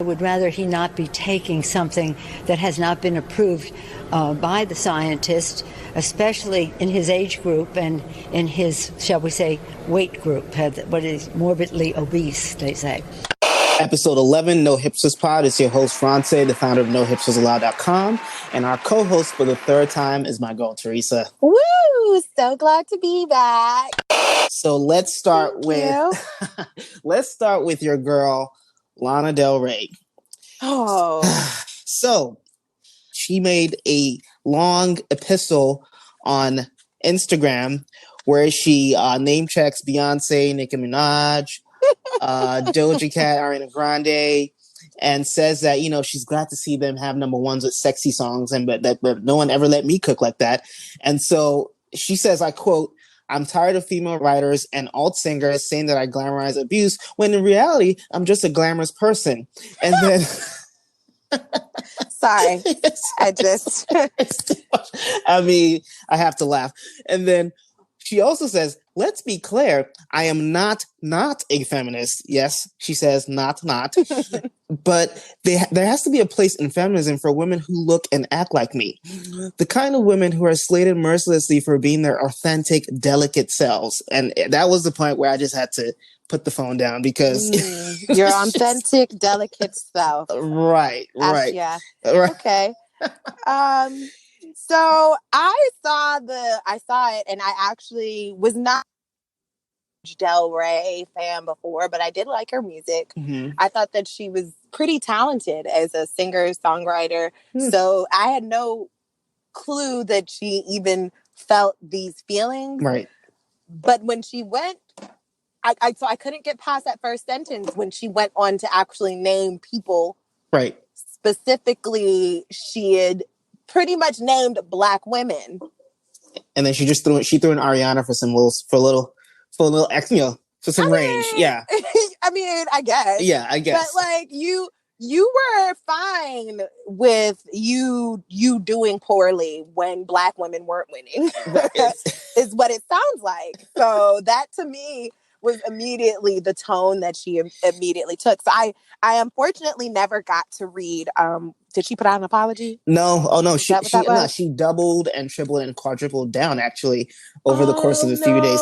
I would rather he not be taking something that has not been approved by the scientist, especially in his age group and in his, shall we say, weight group, what is morbidly obese, they say. Episode 11, No Hipsters Pod. It's your host, France, the founder of NoHipstersAllowed.com. And our co-host for the third time is my girl, Teresa. Woo! So glad to be back. So let's start with your girl, Lana Del Rey. Oh. So she made a long epistle on Instagram where she name checks Beyonce, Nicki Minaj, Doja Cat, Ariana Grande, and says that, you know, she's glad to see them have number ones with sexy songs, and but no one ever let me cook like that. And so she says, I quote, "I'm tired of female writers and alt singers saying that I glamorize abuse when in reality I'm just a glamorous person." And then sorry, I mean, I have to laugh. And then she also says, "Let's be clear, I am not a feminist." Yes, she says not. But there has to be a place in feminism for women who look and act like me. The kind of women who are slated mercilessly for being their authentic, delicate selves. And that was the point where I just had to put the phone down because... your authentic, delicate self. Right. Yeah. Right. Okay. So I saw it, and I actually was not a Del Rey fan before, but I did like her music. Mm-hmm. I thought that she was pretty talented as a singer, songwriter. So I had no clue that she even felt these feelings. Right. But when she went, so I couldn't get past that first sentence when she went on to actually name people. Right. Specifically, she had pretty much named Black women. And then she threw in Ariana for some range. Yeah. I mean, I guess. Yeah, I guess. But like you were fine with you doing poorly when Black women weren't winning. Is what it sounds like. So that to me was immediately the tone that she immediately took. So I unfortunately never got to read. Did she put out an apology? No. Oh no. She doubled and tripled and quadrupled down actually over the course of a few days.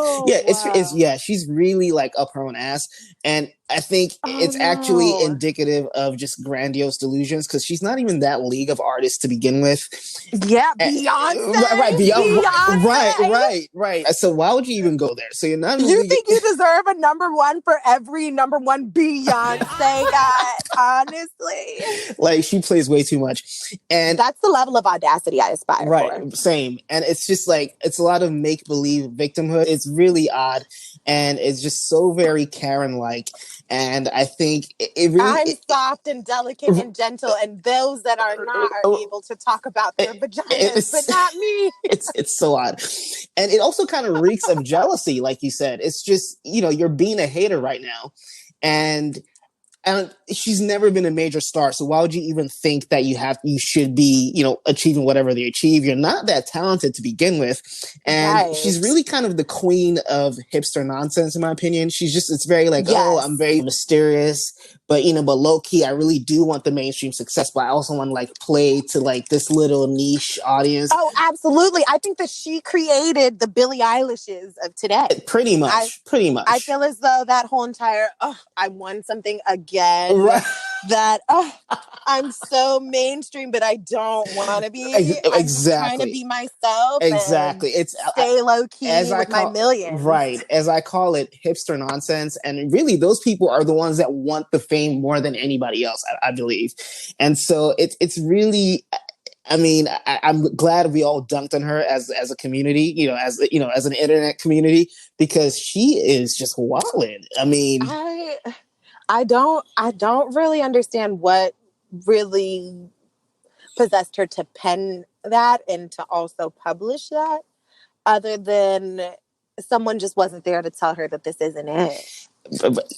Yeah, she's really like up her own ass, and I think it's actually indicative of just grandiose delusions because she's not even that league of artists to begin with. Yeah, Beyonce. Right. So why would you even go there? So you're not. You think you deserve a number one for every number one Beyonce guy? Honestly, like she plays way too much, and that's the level of audacity I aspire for. Right, same. And it's just like it's a lot of make believe victimhood. It's really odd, and it's just so very Karen-like. And I think it really... I'm soft and delicate and gentle, and those that are not are able to talk about their vaginas, but not me. It's so odd. And it also kind of reeks of jealousy, like you said. It's just, you know, you're being a hater right now. And she's never been a major star, so why would you even think that you should be, you know, achieving whatever they achieve? You're not that talented to begin with, and she's really kind of the queen of hipster nonsense, in my opinion. It's very like, oh, I'm very mysterious, but low key, I really do want the mainstream success, but I also want to like play to like this little niche audience. Oh, absolutely! I think that she created the Billie Eilishes of today. Pretty much. I feel as though that whole entire I won something again. Right. That I'm so mainstream, but I don't want to be. Exactly. I'm trying to be myself. Exactly. It's stay low key with my millions. Right. As I call it, hipster nonsense. And really, those people are the ones that want the fame more than anybody else, I believe. And so it's really. I mean, I'm glad we all dunked on her as a community, as an internet community, because she is just wildin'. I mean, I don't really understand what really possessed her to pen that and to also publish that, other than someone just wasn't there to tell her that this isn't it.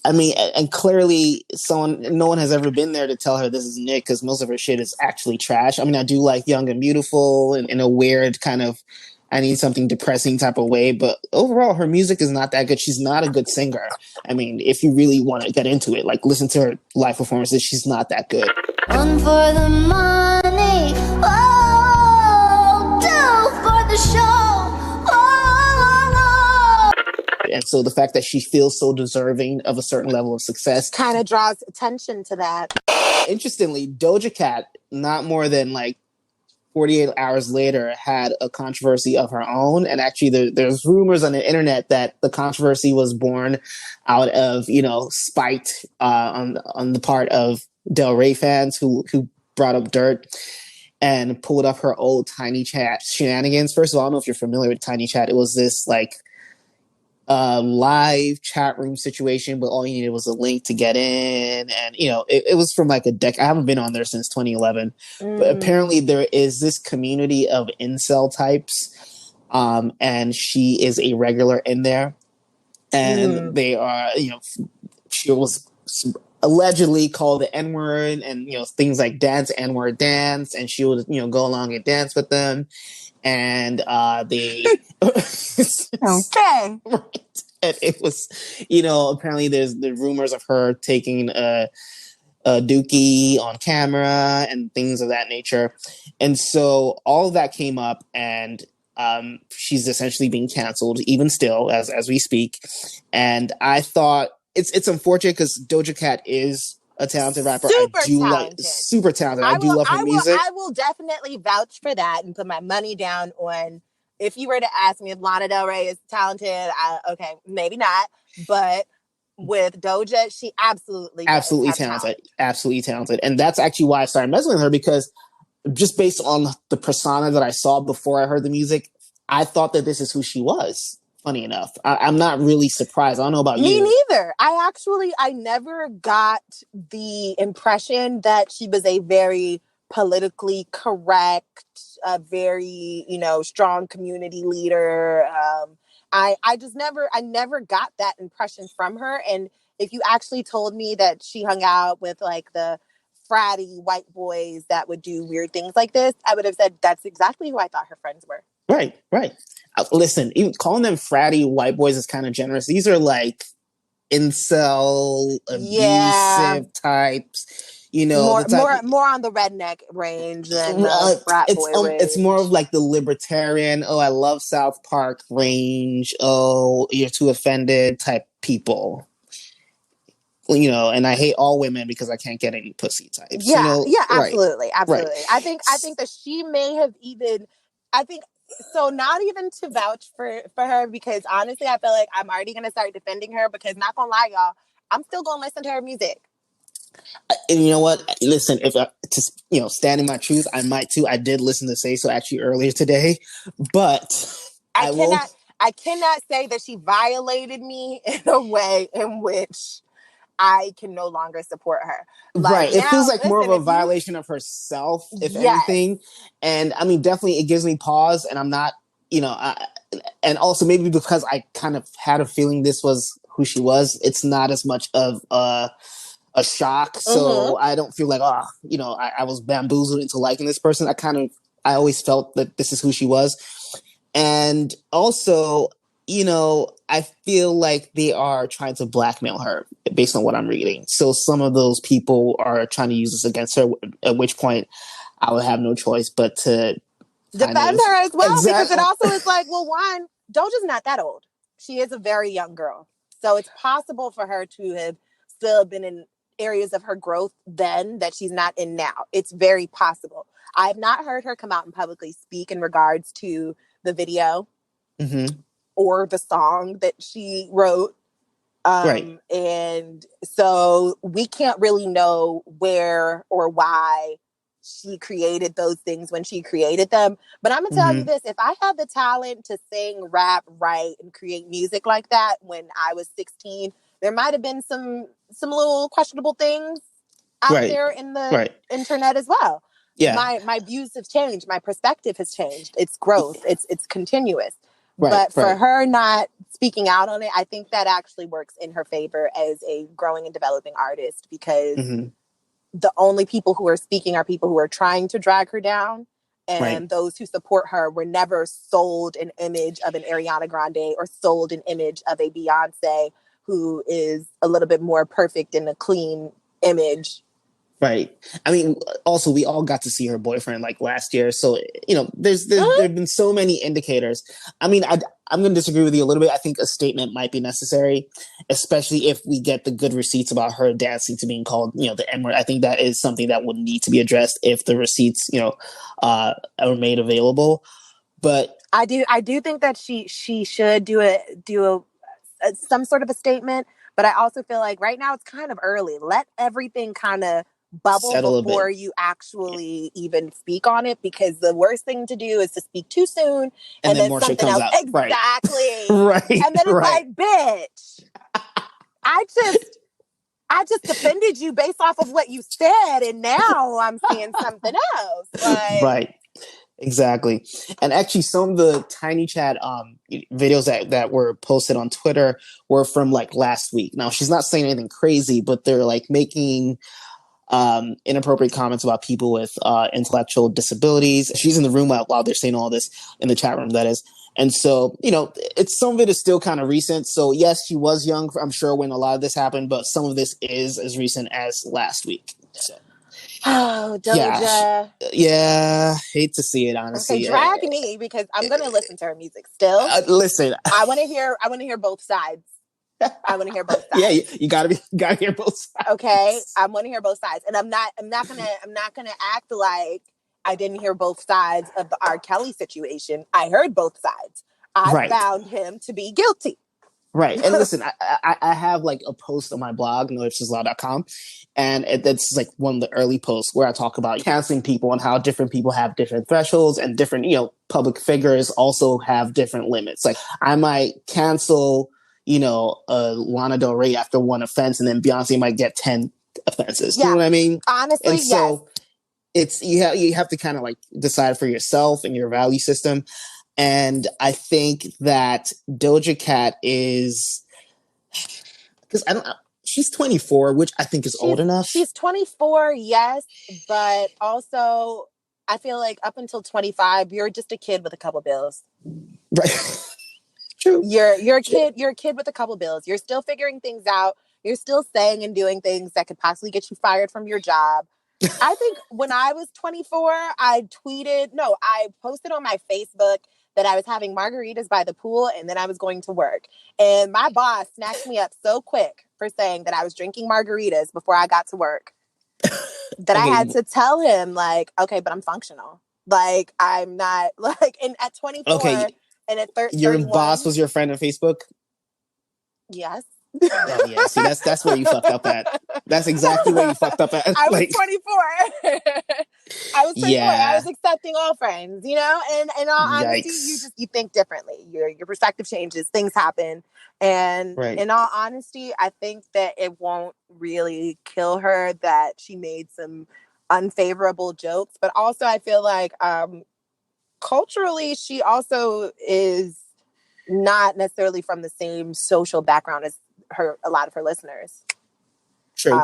I mean, and clearly no one has ever been there to tell her this is Nick, because most of her shit is actually trash. I mean, I do like Young and Beautiful and in a weird kind of I need something depressing type of way. But overall, her music is not that good. She's not a good singer. I mean, if you really want to get into it, like listen to her live performances, she's not that good. One for the money, oh, two for the show, oh. And so the fact that she feels so deserving of a certain level of success kind of draws attention to that. Interestingly, Doja Cat, not more than like 48 hours later, had a controversy of her own. And actually, there's rumors on the internet that the controversy was born out of, spite on the part of Del Rey fans who brought up dirt and pulled up her old TinyChat shenanigans. First of all, I don't know if you're familiar with TinyChat. It was this like live chat room situation, but all you needed was a link to get in. And, it was from like a decade. I haven't been on there since 2011. But apparently there is this community of incel types. And she is a regular in there. And they are, she was allegedly called the N-word and, things like dance, N-word dance. And she would, go along and dance with them. And they okay. Right. And it was, apparently there's the rumors of her taking a dookie on camera and things of that nature. And so all of that came up, and she's essentially being canceled even still as we speak. And I thought it's unfortunate because Doja Cat is a talented rapper. Super talented. I do love her music. I will definitely vouch for that and put my money down on, if you were to ask me if Lana Del Rey is talented, okay, maybe not. But with Doja, she absolutely talented. Absolutely talented. And that's actually why I started messing with her, because just based on the persona that I saw before I heard the music, I thought that this is who she was. Funny enough, I'm not really surprised. I don't know about you. Me neither. I never got the impression that she was a very politically correct, very, strong community leader. I never got that impression from her. And if you actually told me that she hung out with like the fratty white boys that would do weird things like this, I would have said that's exactly who I thought her friends were. Right. Listen, even calling them fratty white boys is kind of generous. These are like incel, abusive types. More on the redneck range than the frat boy range. It's more of like the libertarian, I love South Park range, you're too offended type people. And I hate all women because I can't get any pussy types. Absolutely. Right. I think that she may have even, so not even to vouch for her, because honestly, I feel like I'm already going to start defending her, because not going to lie, y'all, I'm still going to listen to her music. And you know what? Listen, if standing my truth, I might too. I did listen to Say So actually earlier today, but I cannot say that she violated me in a way in which I can no longer support her. Right. It feels like more of a violation of herself, if anything. And I mean, definitely it gives me pause, and I'm not, and also maybe because I kind of had a feeling this was who she was, it's not as much of a shock. So I don't feel like, I was bamboozled into liking this person. I always felt that this is who she was. And also, I feel like they are trying to blackmail her based on what I'm reading. So some of those people are trying to use this against her, at which point I would have no choice but to defend her as well. Exactly. Because it also is like, well, one, Doja's not that old. She is a very young girl. So it's possible for her to have still been in areas of her growth then that she's not in now. It's very possible. I've not heard her come out and publicly speak in regards to the video. Or the song that she wrote. Right. And so we can't really know where or why she created those things when she created them. But I'm going to tell you this. If I had the talent to sing, rap, write, and create music like that when I was 16, there might have been some little questionable things out there in the internet as well. Yeah. My views have changed. My perspective has changed. It's growth. It's continuous. But for her not speaking out on it, I think that actually works in her favor as a growing and developing artist, because the only people who are speaking are people who are trying to drag her down. and Right. those who support her were never sold an image of an Ariana Grande or sold an image of a Beyonce who is a little bit more perfect in a clean image. Right. I mean, also we all got to see her boyfriend like last year, so there've been so many indicators. I mean, I'm going to disagree with you a little bit. I think a statement might be necessary, especially if we get the good receipts about her dancing to being called, the N word. I think that is something that would need to be addressed if the receipts, are made available. But I do think that she should do some sort of a statement, but I also feel like right now it's kind of early. Let everything kind of bubble settle a before bit. you actually even speak on it, because the worst thing to do is to speak too soon And then then more shit something comes else. out. Right. Exactly. Right. And then it's Right. like, bitch, I just defended you based off of what you said, and now I'm seeing something else. Like, Right. Exactly. And actually some of the TinyChat videos that were posted on Twitter were from like last week. Now she's not saying anything crazy, but they're like making inappropriate comments about people with intellectual disabilities. She's in the room while they're saying all this, in the chat room, that is. And so, some of it is still kind of recent. So yes, she was young, I'm sure, when a lot of this happened, but some of this is as recent as last week. So. oh, Doja. Yeah, hate to see it, honestly. Okay, drag me, because I'm gonna listen to her music still. Listen, I want to hear both sides. I want to hear both sides. Yeah, you gotta hear both sides. Okay, I want to hear both sides, and I'm not gonna act like I didn't hear both sides of the R. Kelly situation. I heard both sides. I found him to be guilty. Right. And listen, I have like a post on my blog, nohipsterslaw.com, and that's like one of the early posts where I talk about canceling people and how different people have different thresholds, and different, public figures also have different limits. Like I might cancel, Lana Del Rey after one offense, and then Beyonce might get 10 offenses. Yeah. You know what I mean? Honestly, and so yes. It's you have to kind of like decide for yourself and your value system. And I think that Doja Cat is, because she's 24, which I think is old enough. She's 24, yes, but also I feel like up until 25, you're just a kid with a couple bills. Right. True. You're a kid with a couple bills. You're still figuring things out. You're still saying and doing things that could possibly get you fired from your job. I think when I was 24, I posted on my Facebook that I was having margaritas by the pool, and then I was going to work. And my boss snatched me up so quick for saying that I was drinking margaritas before I got to work that I had to tell him, like, okay, but I'm functional. Like, I'm not, like, and at 24 and at 31. Your boss was your friend on Facebook? Yes. Oh yeah, see that's where you fucked up at. That's exactly where you fucked up at. I was 24. I was 24. Yeah. I was accepting all friends, and in all honesty, you think differently. Your perspective changes, things happen. And in all honesty, I think that it won't really kill her that she made some unfavorable jokes. But also I feel like culturally she also is not necessarily from the same social background as a lot of her listeners. True.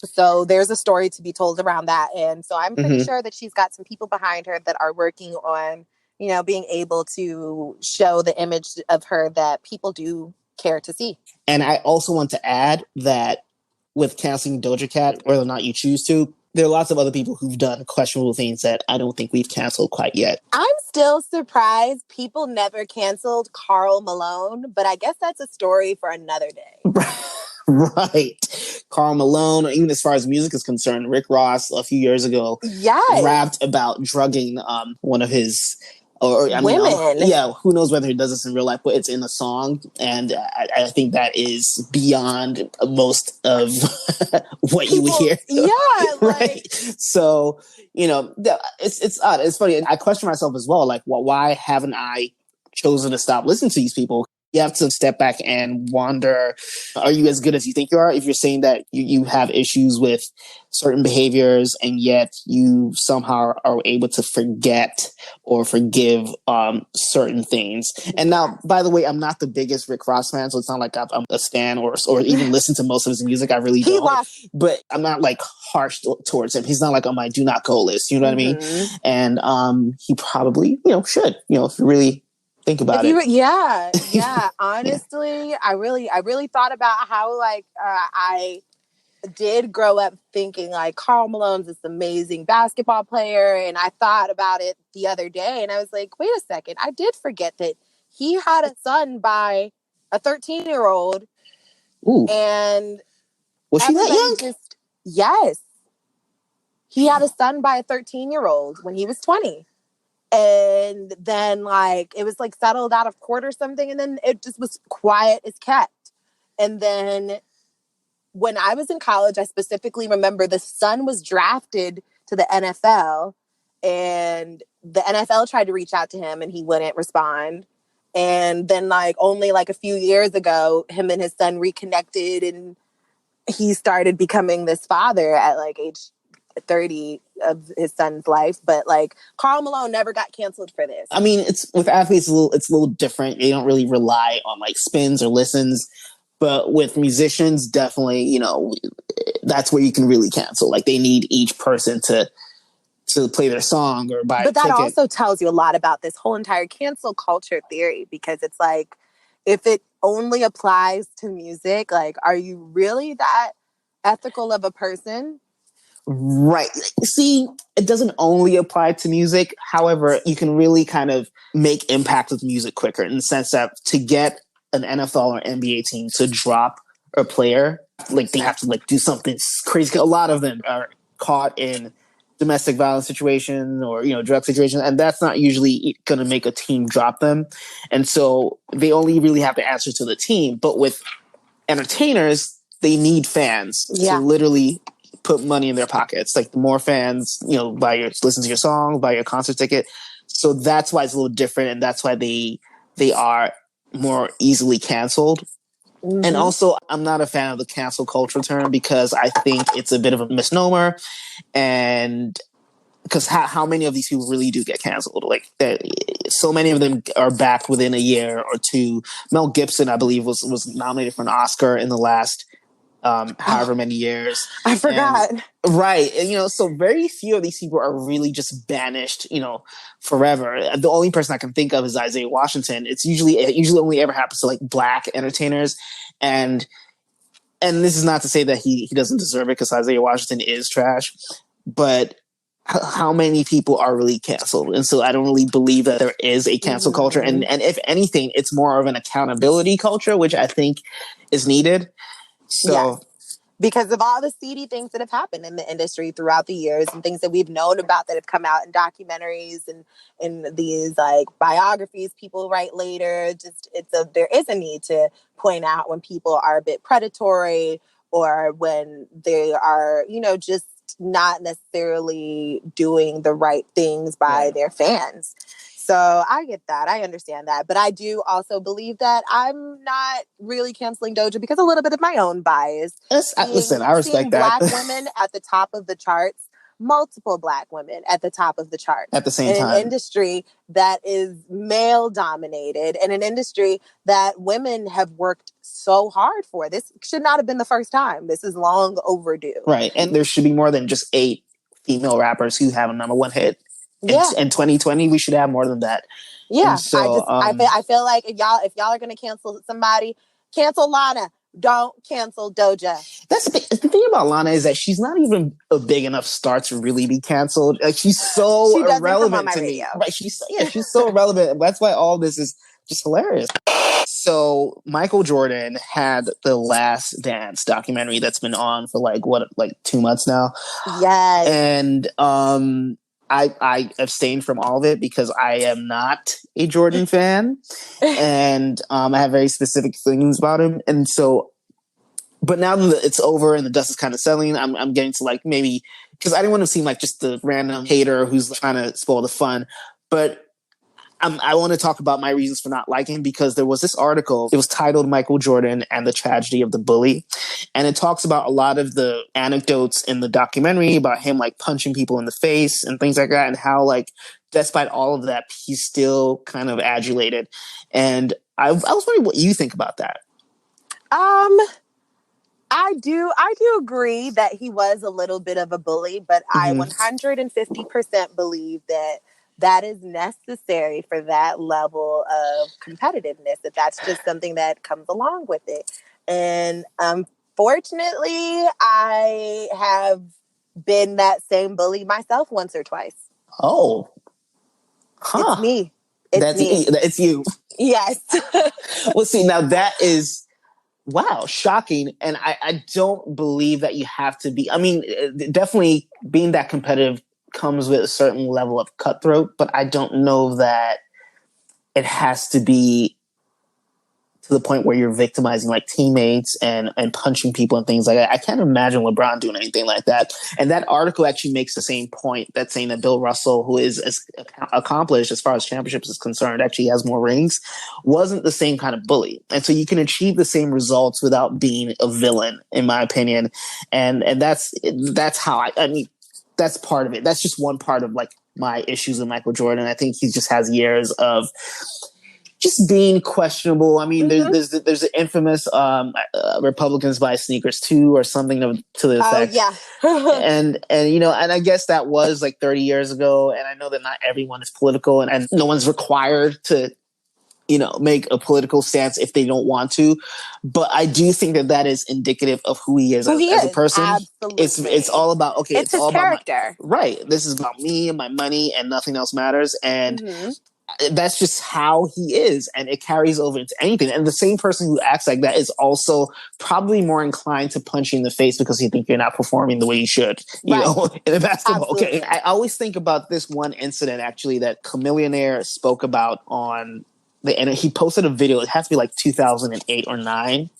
So there's a story to be told around that. And so I'm pretty sure that she's got some people behind her that are working on, being able to show the image of her that people do care to see. And I also want to add that with canceling Doja Cat, whether or not you choose to, there are lots of other people who've done questionable things that I don't think we've canceled quite yet. I'm still surprised people never canceled Karl Malone, but I guess that's a story for another day. Right. Karl Malone, or even as far as music is concerned, Rick Ross a few years ago rapped about drugging one of his women. Who knows whether he does this in real life, but it's in a song. And I think that is beyond most of what you would hear. Yeah. Right. So, it's odd. It's funny. I question myself as well. Like, why haven't I chosen to stop listening to these people? You have to step back and wonder, are you as good as you think you are? If you're saying that you have issues with certain behaviors and yet you somehow are able to forget or forgive certain things. And now, by the way, I'm not the biggest Rick Ross fan, so it's not like I'm a stan or even listen to most of his music. I really don't. But I'm not like harsh towards him. He's not like on my do not go list. You know what I mean? And he probably, should, if you really think about it. Yeah. Honestly, I really thought about how I did grow up thinking like Karl Malone's this amazing basketball player, and I thought about it the other day, and I was like, wait a second, I did forget that he had a son by a 13-year-old. Ooh. And was she that young? Yes, he had a son by a 13-year-old when he was 20. And then it was settled out of court or something. And then it just was quiet as kept. And then when I was in college, I specifically remember the son was drafted to the NFL, and the NFL tried to reach out to him and he wouldn't respond. And then only a few years ago, him and his son reconnected and he started becoming this father at age 30 of his son's life. But Karl Malone never got canceled for this. I mean, it's with athletes, it's a little different. They don't really rely on spins or listens, but with musicians, definitely, that's where you can really cancel. They need each person to play their song or buy a ticket. But that also tells you a lot about this whole entire cancel culture theory, because it's if it only applies to music, are you really that ethical of a person? Right. See, it doesn't only apply to music. However, you can really kind of make impact with music quicker, in the sense that to get an NFL or NBA team to drop a player, they have to do something crazy. A lot of them are caught in domestic violence situations or, drug situations, and that's not usually going to make a team drop them. And so they only really have to answer to the team. But with entertainers, they need fans to literally put money in their pockets. The more fans, listen to your song, buy your concert ticket. So that's why it's a little different, and that's why they are more easily canceled. Mm-hmm. And also, I'm not a fan of the cancel culture term, because I think it's a bit of a misnomer. And because how many of these people really do get canceled? So many of them are back within a year or two. Mel Gibson, I believe, was nominated for an Oscar in the last however many years. I forgot. Right. And, so very few of these people are really just banished, forever. The only person I can think of is Isaiah Washington. It usually only ever happens to Black entertainers. And this is not to say that he doesn't deserve it, because Isaiah Washington is trash, but how many people are really canceled? And so I don't really believe that there is a cancel culture. And if anything, it's more of an accountability culture, which I think is needed. So, because of all the seedy things that have happened in the industry throughout the years, and things that we've known about that have come out in documentaries and in these biographies people write later, there is a need to point out when people are a bit predatory, or when they are, just not necessarily doing the right things by their fans. So I get that. I understand that. But I do also believe that I'm not really canceling Doja because a little bit of my own bias. Listen, I respect that. Black women at the top of the charts, multiple Black women at the top of the charts. At the same time. In an industry that is male dominated, and an industry that women have worked so hard for. This should not have been the first time. This is long overdue. Right. And there should be more than just 8 female rappers who have a #1 hit. In 2020, we should have more than that. Yeah. And so, I feel like if y'all are going to cancel somebody, cancel Lana. Don't cancel Doja. That's the thing about Lana, is that she's not even a big enough star to really be canceled. She's so irrelevant to me. Right? She's so irrelevant. That's why all this is just hilarious. So Michael Jordan had the Last Dance documentary that's been on for 2 months now. Yes. And I abstained from all of it because I am not a Jordan fan, and I have very specific feelings about him. And so, but now that it's over and the dust is kind of settling, I'm getting to maybe, because I didn't want to seem like just the random hater who's trying to spoil the fun. But I want to talk about my reasons for not liking him, because there was this article. It was titled Michael Jordan and the Tragedy of the Bully. And it talks about a lot of the anecdotes in the documentary about him like punching people in the face and things like that, and how like despite all of that, he's still kind of adulated. And I was wondering what you think about that. I do agree that he was a little bit of a bully, but I 150% believe that is necessary for that level of competitiveness, that's just something that comes along with it. And fortunately, I have been that same bully myself once or twice. Oh. Huh. It's me. It's you. Yes. Well, see, now that is... wow, shocking. And I don't believe that you have to be... I mean, definitely being that competitive comes with a certain level of cutthroat, but I don't know that it has to be to the point where you're victimizing like teammates and punching people and things like that. I can't imagine LeBron doing anything like that. And that article actually makes the same point, that's saying that Bill Russell, who is as accomplished as far as championships is concerned, actually has more rings, wasn't the same kind of bully. And so you can achieve the same results without being a villain, in my opinion. And that's how I mean, that's part of it. That's just one part of like my issues with Michael Jordan. I think he just has years of just being questionable. I mean, there's the infamous Republicans buy sneakers too, or something to the effect. Oh, yeah. and you know, and I guess that was like 30 years ago. And I know that not everyone is political, and no one's required to, you know, make a political stance if they don't want to. But I do think that is indicative of who he is as a person. Absolutely. It's all about, okay, it's his all character. About right. This is about me and my money, and nothing else matters. And that's just how he is, and it carries over into anything. And the same person who acts like that is also probably more inclined to punch you in the face because you think you're not performing the way you should, you know, in a basketball. Absolutely. Okay, I always think about this one incident actually that Chamillionaire spoke about on and he posted a video. It has to be like 2008 or 9,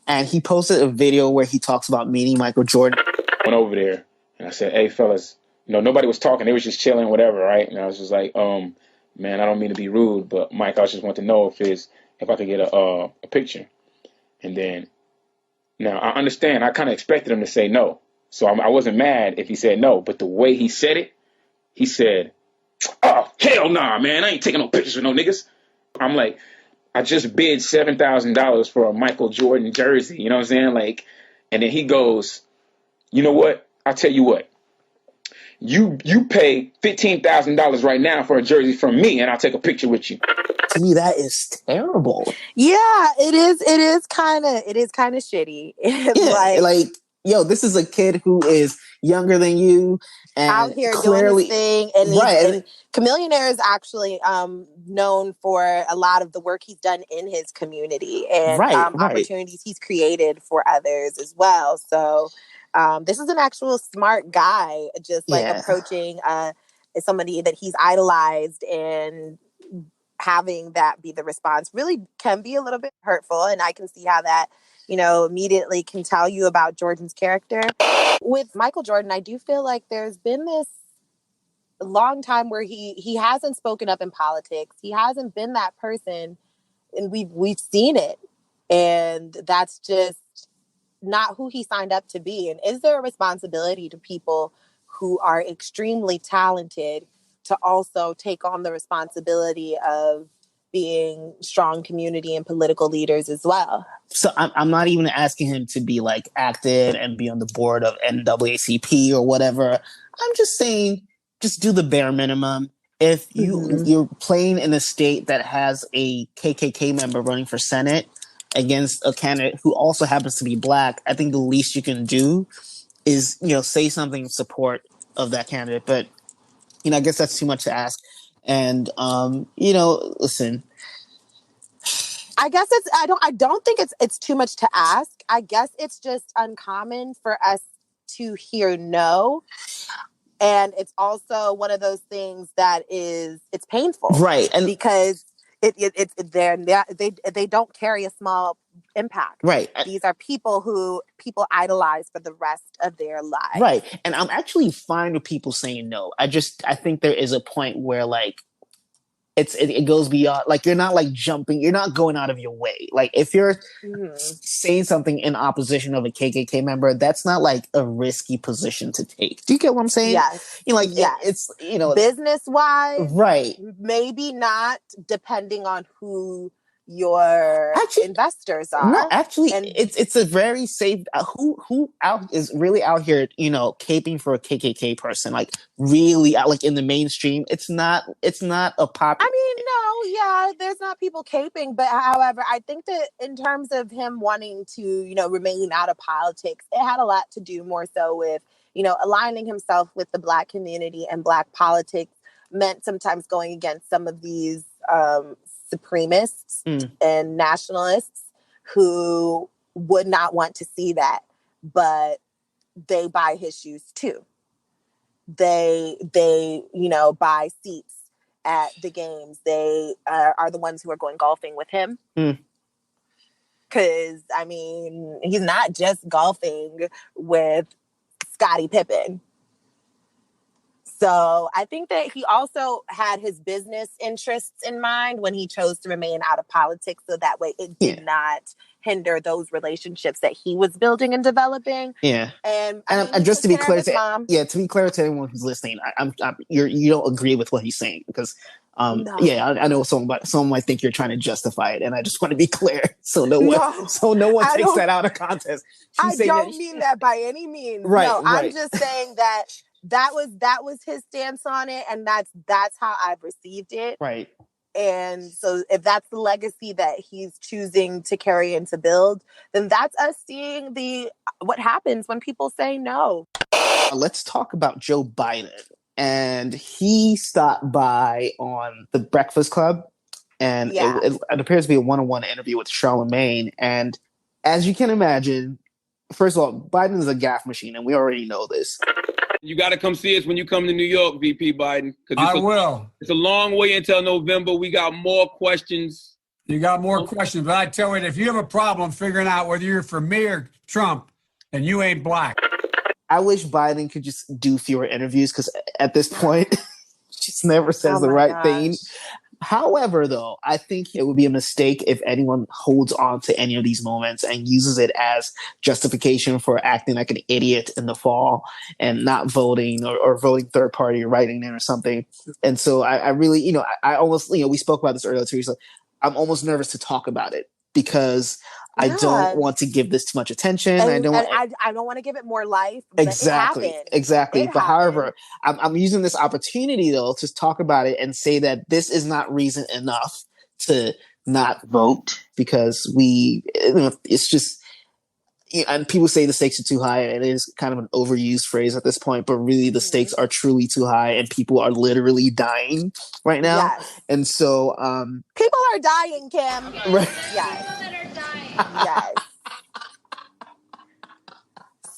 and he posted a video where he talks about meeting Michael Jordan. Went over there and I said, "Hey, fellas, you know, nobody was talking. They was just chilling, whatever, right?" And I was just like, man, I don't mean to be rude, but Mike, I just want to know if I could get a picture." And then, now I understand. I kind of expected him to say no, so I wasn't mad if he said no. But the way he said it, he said, "Oh, hell nah, man, I ain't taking no pictures with no niggas." I'm like, I just bid $7,000 for a Michael Jordan jersey. You know what I'm saying? Like, and then he goes, "You know what? I'll tell you what. You pay $15,000 right now for a jersey from me, and I'll take a picture with you." To me, that is terrible. Yeah, it is. It is kind of shitty. Yeah, like, yo, this is a kid who is younger than you and out here clearly doing his thing, and Chamillionaire is actually known for a lot of the work he's done in his community and opportunities he's created for others as well. So this is an actual smart guy, just like approaching somebody that he's idolized, and having that be the response really can be a little bit hurtful. And I can see how that, you know, immediately can tell you about Jordan's character. With Michael Jordan, I do feel like there's been this long time where he hasn't spoken up in politics. He hasn't been that person, and we've seen it. And that's just not who he signed up to be. And is there a responsibility to people who are extremely talented to also take on the responsibility of being strong community and political leaders as well? So I'm not even asking him to be like active and be on the board of NAACP or whatever. I'm just saying, just do the bare minimum. If you're playing in a state that has a KKK member running for Senate against a candidate who also happens to be Black, I think the least you can do is, you know, say something in support of that candidate. But, you know, I guess that's too much to ask. And, you know, listen, I guess I don't think it's too much to ask. I guess it's just uncommon for us to hear no. And it's also one of those things that it's painful. Right. And because they don't carry a small impact. Right. These are people who people idolize for the rest of their lives. Right. And I'm actually fine with people saying no. I think there is a point where, like, it goes beyond, like, you're not like jumping, you're not going out of your way. Like, if you're saying something in opposition of a KKK member, that's not like a risky position to take. Do you get what I'm saying? Yes. You know, like, yes. it's, you know, business wise, right? Maybe not, depending on who your investors are. No, actually, and it's a very safe. Who out is really out here, you know, caping for a KKK person, like really out, like in the mainstream. It's not a pop. I mean, no, yeah, there's not people caping, but however, I think that in terms of him wanting to, you know, remain out of politics, it had a lot to do more so with, you know, aligning himself with the Black community, and Black politics meant sometimes going against some of these supremacists and nationalists who would not want to see that, but they buy his shoes too. They you know, buy seats at the games. They are the ones who are going golfing with him. Because, I mean, he's not just golfing with Scottie Pippen. So I think that he also had his business interests in mind when he chose to remain out of politics, so that way it did not hinder those relationships that he was building and developing. Yeah. And just to be clear to anyone who's listening, you don't agree with what he's saying, because no. Yeah, I know someone might think you're trying to justify it, and I just want to be clear so no one takes that out of context. I don't mean that by any means. Right, no, right. I'm just saying that was his stance on it, and that's how I've received it. Right. And so if that's the legacy that he's choosing to carry and to build, then that's us seeing what happens when people say no. Let's talk about Joe Biden. And he stopped by on the Breakfast Club, and it appears to be a one-on-one interview with Charlemagne. And as you can imagine, first of all, Biden is a gaffe machine, and we already know this. You got to come see us when you come to New York, VP Biden. I will. It's a long way until November. We got more questions. You got more questions, but I tell you, if you have a problem figuring out whether you're for me or Trump, then you ain't Black. I wish Biden could just do fewer interviews, because at this point, just never says the right thing. However, though, I think it would be a mistake if anyone holds on to any of these moments and uses it as justification for acting like an idiot in the fall and not voting or voting third party or writing in or something. And so I really, you know, I almost, you know, we spoke about this earlier too. So I'm almost nervous to talk about it, because I don't want to give this too much attention. I don't want to give it more life. Exactly. But however, I'm using this opportunity, though, to talk about it and say that this is not reason enough to not vote, because it's just, you know, and people say the stakes are too high, and it is kind of an overused phrase at this point, but really the stakes are truly too high, and people are literally dying right now. Yes. And so people are dying, Kim. Right. Yes. Yes.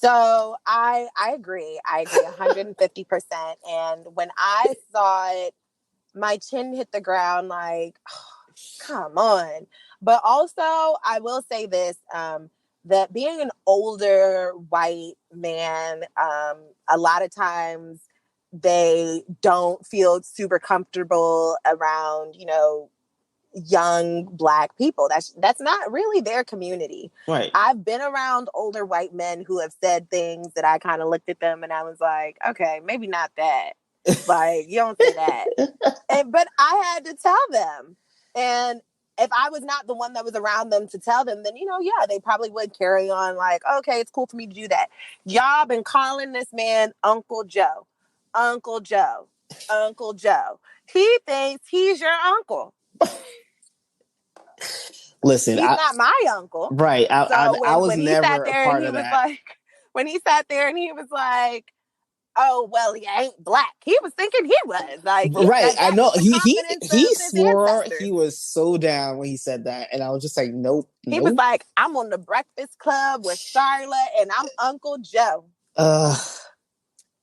So I agree 150%. And when I saw it, my chin hit the ground like, oh, come on. But also, I will say this, that being an older white man, a lot of times they don't feel super comfortable around, you know, young Black people. That's not really their community. Right. I've been around older white men who have said things that I kind of looked at them and I was like, okay, maybe not that. Like, you don't say that. But I had to tell them. And if I was not the one that was around them to tell them, then, you know, yeah, they probably would carry on like, okay, it's cool for me to do that. Y'all been calling this man Uncle Joe. Uncle Joe. Uncle Joe. He thinks he's your uncle. Listen, he's not my uncle. Right. I was never a part of that. When he sat there and he was like, oh, well, he ain't Black. He was thinking he was. Like, right. I know. He swore he was so down when he said that. And I was just like, nope. He was like, I'm on the Breakfast Club with Charlotte and I'm Uncle Joe.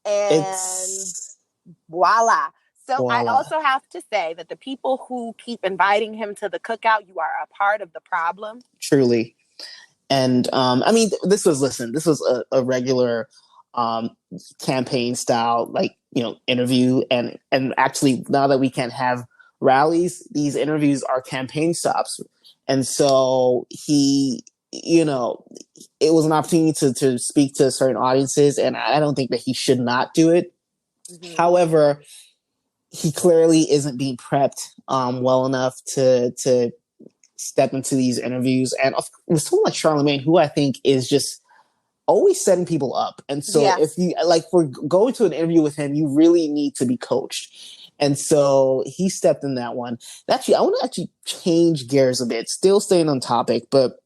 And voila. So I also have to say that the people who keep inviting him to the cookout, you are a part of the problem. Truly. And I mean, this was a regular campaign style, like, you know, interview. And actually, now that we can have rallies, these interviews are campaign stops. And so he, you know, it was an opportunity to speak to certain audiences, and I don't think that he should not do it. Mm-hmm. However, he clearly isn't being prepped well enough to step into these interviews. And with someone like Charlemagne, who I think is just always setting people up. And so if you for going to an interview with him, you really need to be coached. And so he stepped in that one. Actually, I want to actually change gears a bit, still staying on topic, but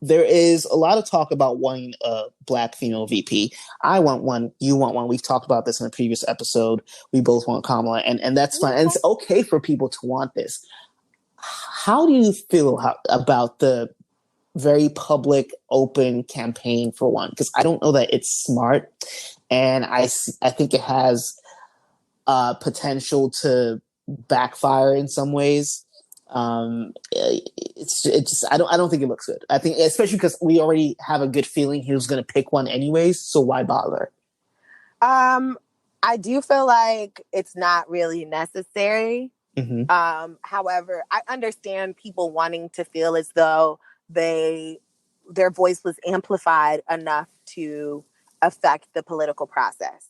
there is a lot of talk about wanting a Black female VP. I want one. You want one. We've talked about this in a previous episode. We both want Kamala, and that's fine. And it's okay for people to want this. How do you feel about the very public, open campaign for one? Because I don't know that it's smart, and I think it has potential to backfire in some ways. It's just I don't think it looks good. I think especially because we already have a good feeling he was going to pick one anyways, so why bother? I do feel like it's not really necessary. Mm-hmm. However, I understand people wanting to feel as though their voice was amplified enough to affect the political process.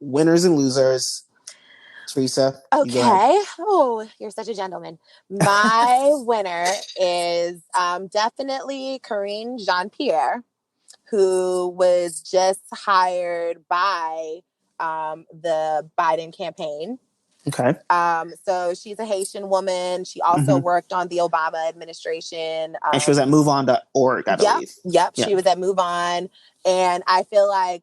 Winners and losers. Teresa. Okay. Oh, you're such a gentleman. My winner is definitely Karine Jean-Pierre, who was just hired by the Biden campaign. Okay. So she's a Haitian woman. She also worked on the Obama administration. And she was at MoveOn.org, I believe. Yep. She was at MoveOn. And I feel like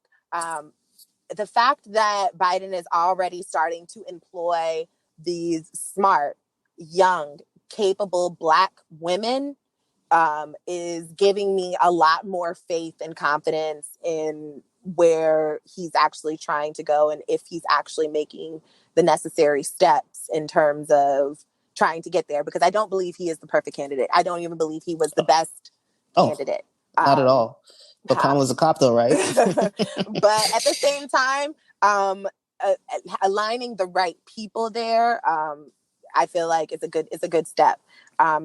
the fact that Biden is already starting to employ these smart, young, capable Black women is giving me a lot more faith and confidence in where he's actually trying to go and if he's actually making the necessary steps in terms of trying to get there. Because I don't believe he is the perfect candidate. I don't even believe he was the best candidate. Not at all. But Kamala's a cop, though, right? But at the same time, aligning the right people there, I feel like it's a good step.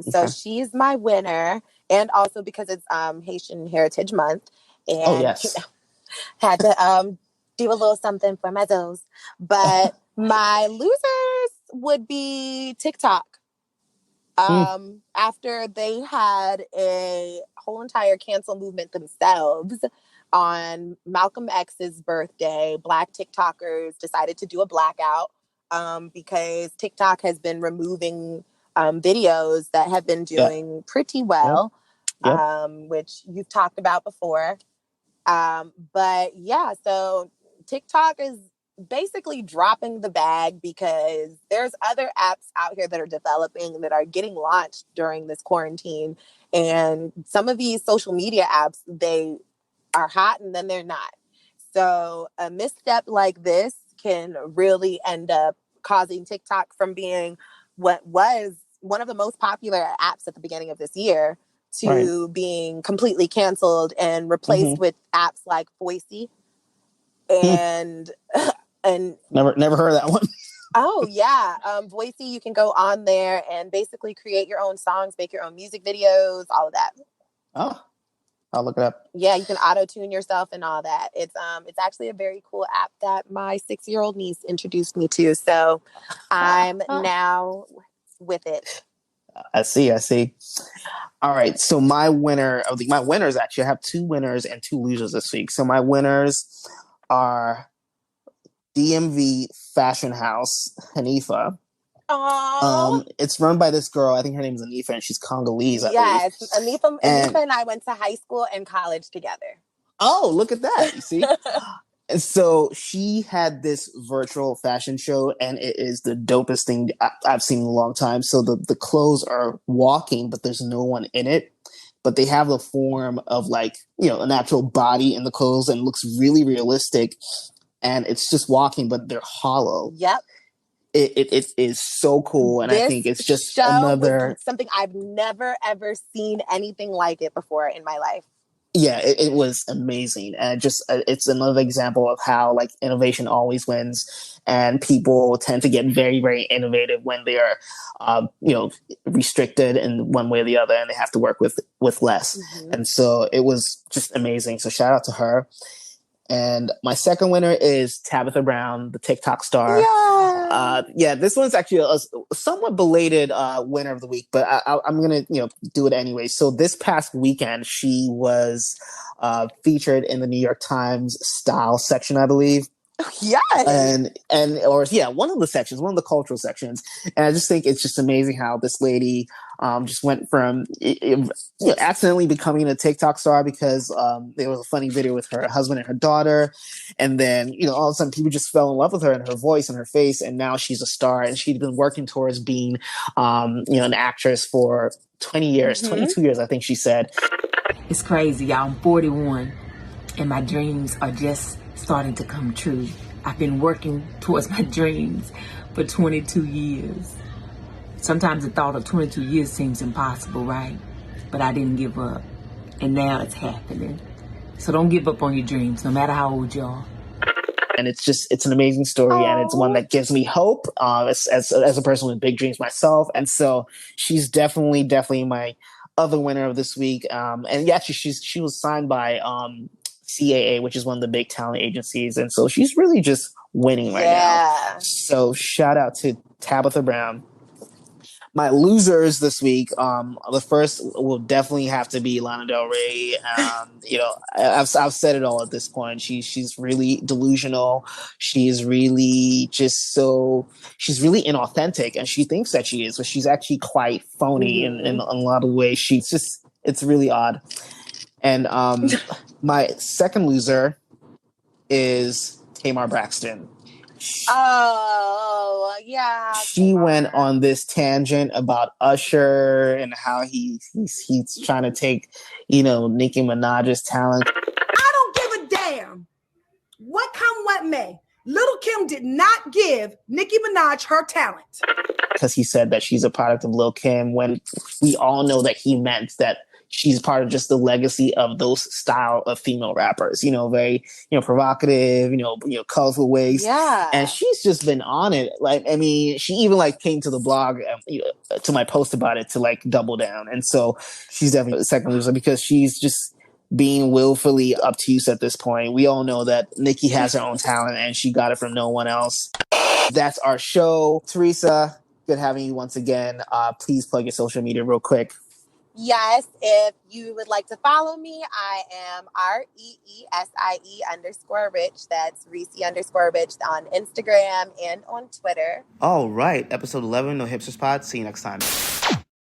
So she's my winner, and also because it's Haitian Heritage Month, and had to do a little something for my toes. But my losers would be TikTok. After they had a whole entire cancel movement themselves on Malcolm X's birthday, Black TikTokers decided to do a blackout because TikTok has been removing videos that have been doing pretty well, which you've talked about before. But yeah, so TikTok is basically dropping the bag because there's other apps out here that are developing that are getting launched during this quarantine. And some of these social media apps, they are hot and then they're not. So a misstep like this can really end up causing TikTok from being what was one of the most popular apps at the beginning of this year to being completely canceled and replaced with apps like Voicey and never heard of that one. Oh yeah, Voicey. You can go on there and basically create your own songs, make your own music videos, all of that. Oh, I'll look it up. Yeah, you can auto tune yourself and all that. It's actually a very cool app that my 6-year-old niece introduced me to. So I'm now with it. I see. All right. So my winners actually, I have 2 winners and 2 losers this week. So my winners are DMV Fashion House, Hanifa. It's run by this girl. I think her name is Hanifa, and she's Congolese. Yes, Hanifa and I went to high school and college together. Oh, look at that! You see. And so she had this virtual fashion show, and it is the dopest thing I've seen in a long time. So the clothes are walking, but there's no one in it. But they have the form of a natural body in the clothes, and it looks really realistic. And it's just walking, but they're hollow. Yep. It is so cool, and I think it's just another something I've never ever seen anything like it before in my life. Yeah, it was amazing, and it's another example of how like innovation always wins, and people tend to get very, very innovative when they are, restricted in one way or the other, and they have to work with less. Mm-hmm. And so it was just amazing. So shout out to her. And my second winner is Tabitha Brown, the TikTok star. Yeah. This one's actually a somewhat belated winner of the week, but I'm gonna do it anyway. So this past weekend, she was featured in the New York Times style section, I believe. Yes. One of the sections, one of the cultural sections. And I just think it's just amazing how this lady just went from accidentally becoming a TikTok star because there was a funny video with her husband and her daughter. And then, all of a sudden people just fell in love with her and her voice and her face. And now she's a star, and she'd been working towards being, an actress for 20 years, 22 years, I think she said. It's crazy, y'all. I'm 41 and my dreams are just starting to come true. I've been working towards my dreams for 22 years. Sometimes the thought of 22 years seems impossible, right? But I didn't give up, and now it's happening. So don't give up on your dreams, no matter how old you are. And it's an amazing story, and it's one that gives me hope as a person with big dreams myself. And so she's definitely my other winner of this week. And yeah, she was signed by CAA, which is one of the big talent agencies, and so she's really just winning right now. So shout out to Tabitha Brown. My losers this week, the first will definitely have to be Lana Del Rey. I've said it all at this point. She's really delusional. She's really she's really inauthentic, and she thinks that she is, but she's actually quite phony in a lot of ways. It's really odd. And my second loser is Tamar Braxton. Oh, yeah. She went on this tangent about Usher and how he's trying to take, Nicki Minaj's talent. I don't give a damn. What come what may. Little Kim did not give Nicki Minaj her talent. Because he said that she's a product of Lil Kim, when we all know that he meant that she's part of just the legacy of those style of female rappers, very, provocative, colorful ways. Yeah. And she's just been on it. She even came to the blog, to my post about it to double down. And so she's definitely the second loser because she's just being willfully obtuse at this point. We all know that Nicki has her own talent and she got it from no one else. That's our show. Teresa, good having you once again. Please plug your social media real quick. Yes, if you would like to follow me, I am REESIE_Rich. That's Reese_Rich on Instagram and on Twitter. All right. Episode 11 of Hipsters Pod. See you next time.